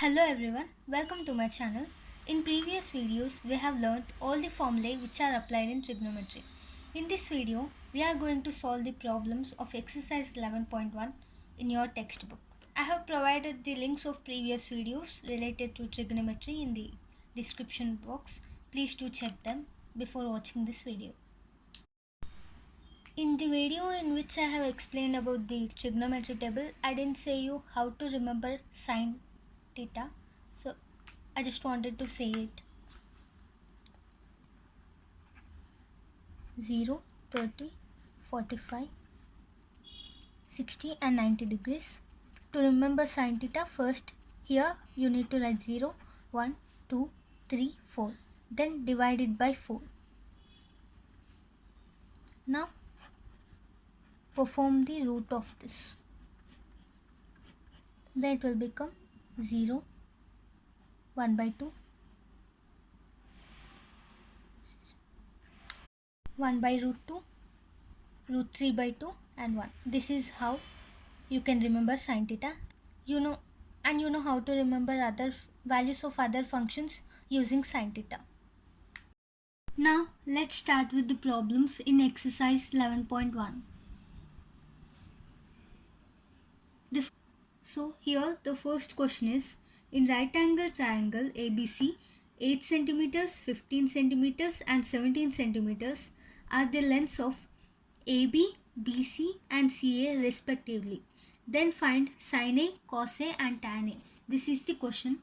Hello everyone, welcome to my channel. In previous videos, we have learnt all the formulae which are applied in trigonometry. In this video, we are going to solve the problems of exercise 11.1 in your textbook. I have provided the links of previous videos related to trigonometry in the description box. Please do check them before watching this video. In the video in which I have explained about the trigonometry table, I didn't say you how to remember sine theta. So I just wanted to say it. 0, 30, 45, 60 and 90 degrees. To remember sine theta, first here you need to write 0, 1, 2, 3, 4. Then divide it by 4. Now perform the root of this. Then it will become 0, 1 by 2, 1 by root 2, root 3 by 2 and 1. This is how you can remember sine theta. You know how to remember other values of other functions using sine theta. Now let's start with the problems in exercise 11.1. So here the first question is, in right angle triangle ABC, 8 centimeters, 15 centimeters and 17 centimeters are the lengths of AB, BC and CA respectively. Then find sin A, cos A and tan A. This is the question.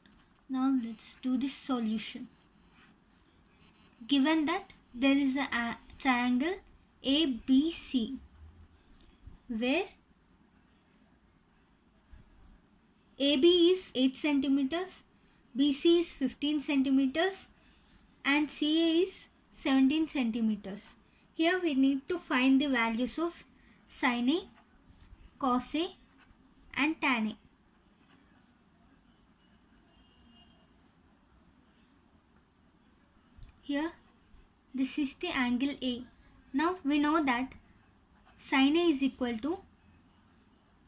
Now let's do this solution. Given that there is a triangle ABC where AB is 8 centimeters, BC is 15 centimeters and CA is 17 centimeters. Here we need to find the values of sin A, cos A and tan A. Here this is the angle A. Now we know that sin A is equal to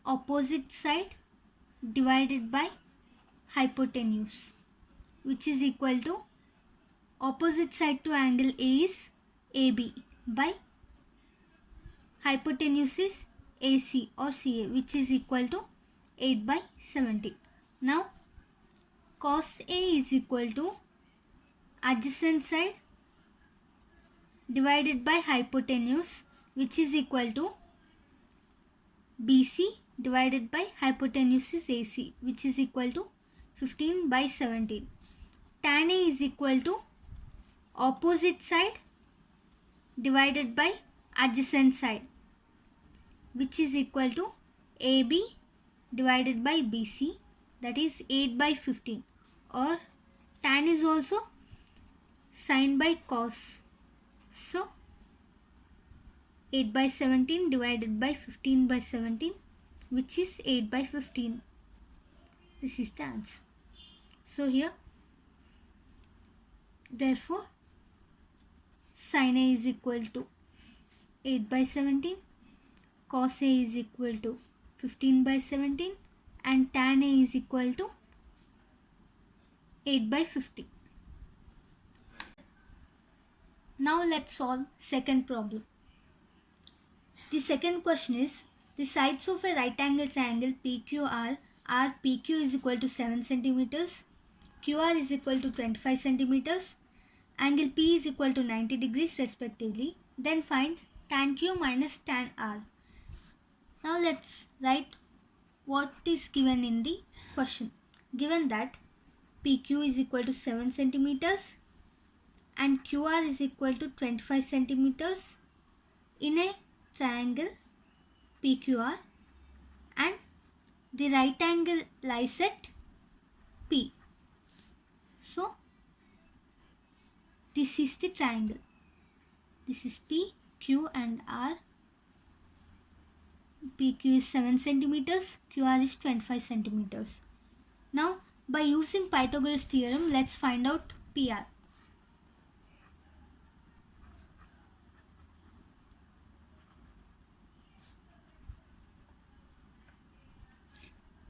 opposite side divided by hypotenuse, which is equal to opposite side to angle A is AB by hypotenuse is AC or CA, which is equal to 8 by 17. Now cos A is equal to adjacent side divided by hypotenuse, which is equal to BC divided by hypotenuse is AC, which is equal to 15 by 17. Tan A is equal to opposite side divided by adjacent side, which is equal to AB divided by BC, that is 8 by 15, or tan is also sin by cos. So 8 by 17 divided by 15 by 17, which is 8 by 15. This is the answer. So here, therefore, sin A is equal to 8 by 17, cos A is equal to 15 by 17 and tan A is equal to 8 by 50. Now let's solve second problem. The second question is, the sides of a right angle triangle PQR are PQ is equal to 7 centimeters, QR is equal to 25 centimeters, angle P is equal to 90 degrees respectively. Then find tan Q minus tan R. Now let's write what is given in the question. Given that PQ is equal to 7 centimeters and QR is equal to 25 centimeters in a triangle PQR, and the right angle lies at P. So this is the triangle. This is P, Q and R. PQ is 7 centimeters, QR is 25 centimeters. Now by using Pythagoras theorem, let's find out PR.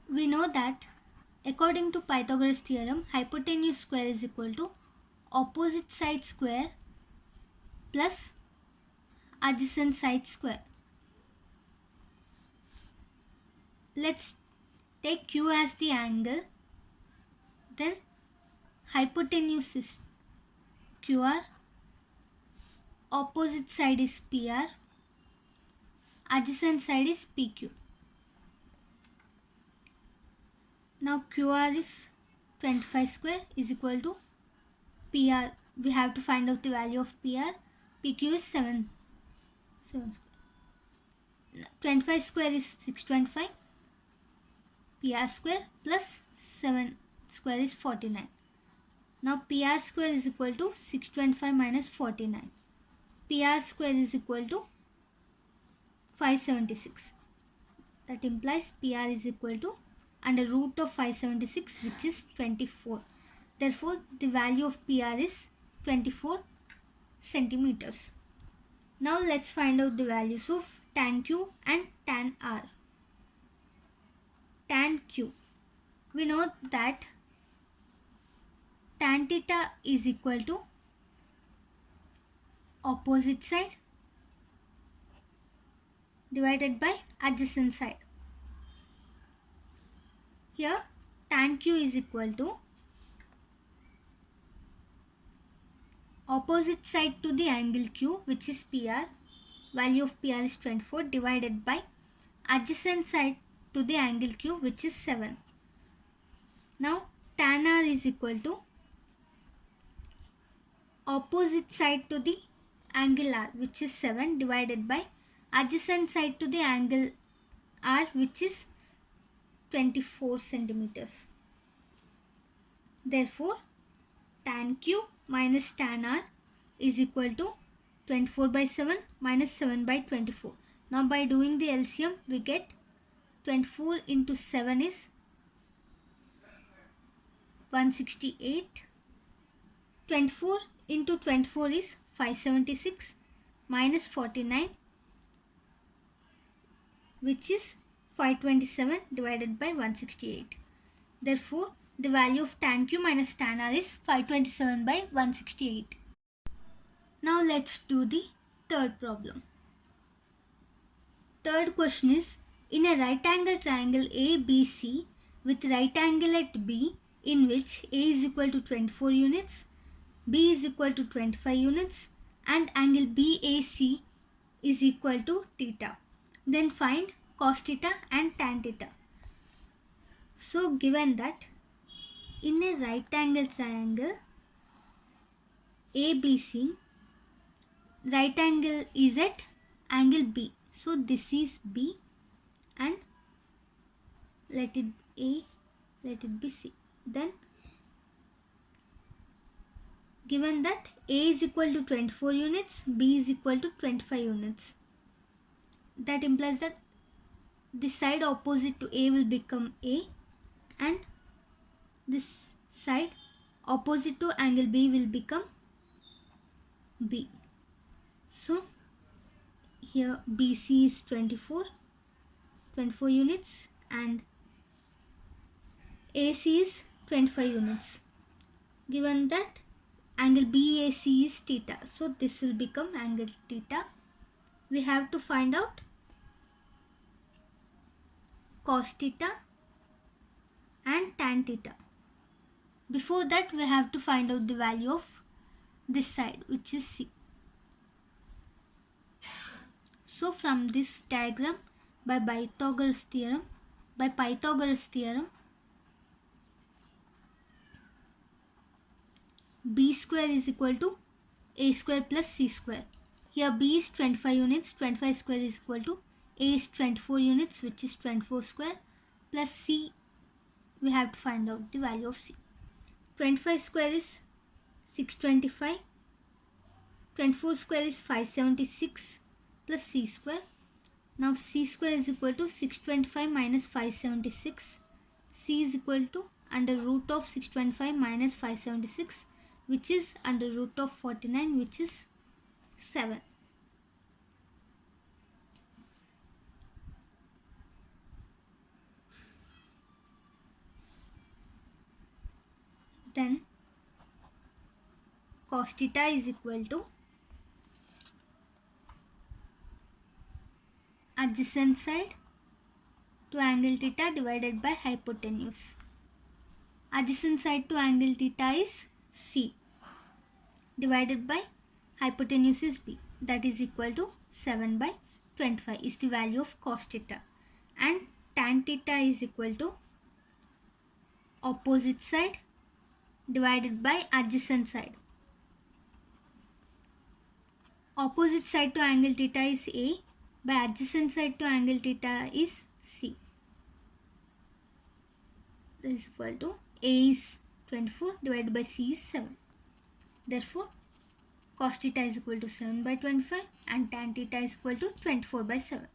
We know that According to Pythagoras theorem, hypotenuse square is equal to opposite side square plus adjacent side square. Let's take Q as the angle, then hypotenuse is QR, opposite side is PR, adjacent side is PQ. Now QR is 25 square is equal to PR. We have to find out the value of PR. PQ is 7 square. 25 square is 625. PR square plus 7 square is 49. Now PR square is equal to 625 minus 49. PR square is equal to 576. That implies PR is equal to under root of 576, which is 24. Therefore, the value of PR is 24 centimeters. Now let's find out the values of tan Q and tan R. Tan Q. We know that tan theta is equal to opposite side divided by adjacent side. Here tan Q is equal to opposite side to the angle Q, which is PR. Value of PR is 24 divided by adjacent side to the angle Q, which is 7. Now tan R is equal to opposite side to the angle R, which is 7, divided by adjacent side to the angle R, which is 24 centimeters. Therefore, tan Q minus tan R is equal to 24 by 7 minus 7 by 24. Now by doing the LCM, we get 24 into 7 is 168. 24 into 24 is 576 minus 49, which is 527 divided by 168. Therefore, the value of tan Q minus tan R is 527 by 168. Now let's do the third problem. Third question is, in a right angle triangle ABC with right angle at B, in which A is equal to 24 units, B is equal to 25 units and angle BAC is equal to theta. Then find cos theta and tan theta. So given that in a right angle triangle ABC, right angle is at angle B. So this is B and let it A, let it be C. Then given that A is equal to 24 units, B is equal to 25 units. That implies that this side opposite to A will become A and this side opposite to angle B will become B. So here BC is 24 units and AC is 25 units. Given that angle BAC is theta, so this will become angle theta. We have to find out cos theta and tan theta. Before that, we have to find out the value of this side, which is C. So from this diagram, by Pythagoras theorem, B square is equal to A square plus C square. Here B is 25 units, 25 square is equal to A is 24 units, which is 24 square, plus C, we have to find out the value of C. 25 square is 625, 24 square is 576 plus C square. Now C square is equal to 625 minus 576. C is equal to under root of 625 minus 576, which is under root of 49, which is 7. then cos theta is equal to adjacent side to angle theta divided by hypotenuse. Adjacent side to angle theta is C divided by hypotenuse is B, that is equal to 7 by 25 is the value of cos theta, and tan theta is equal to opposite side divided by adjacent side. Opposite side to angle theta is A, by adjacent side to angle theta is C. That is equal to A is 24 divided by C is 7. Therefore, cos theta is equal to 7 by 25 and tan theta is equal to 24 by 7.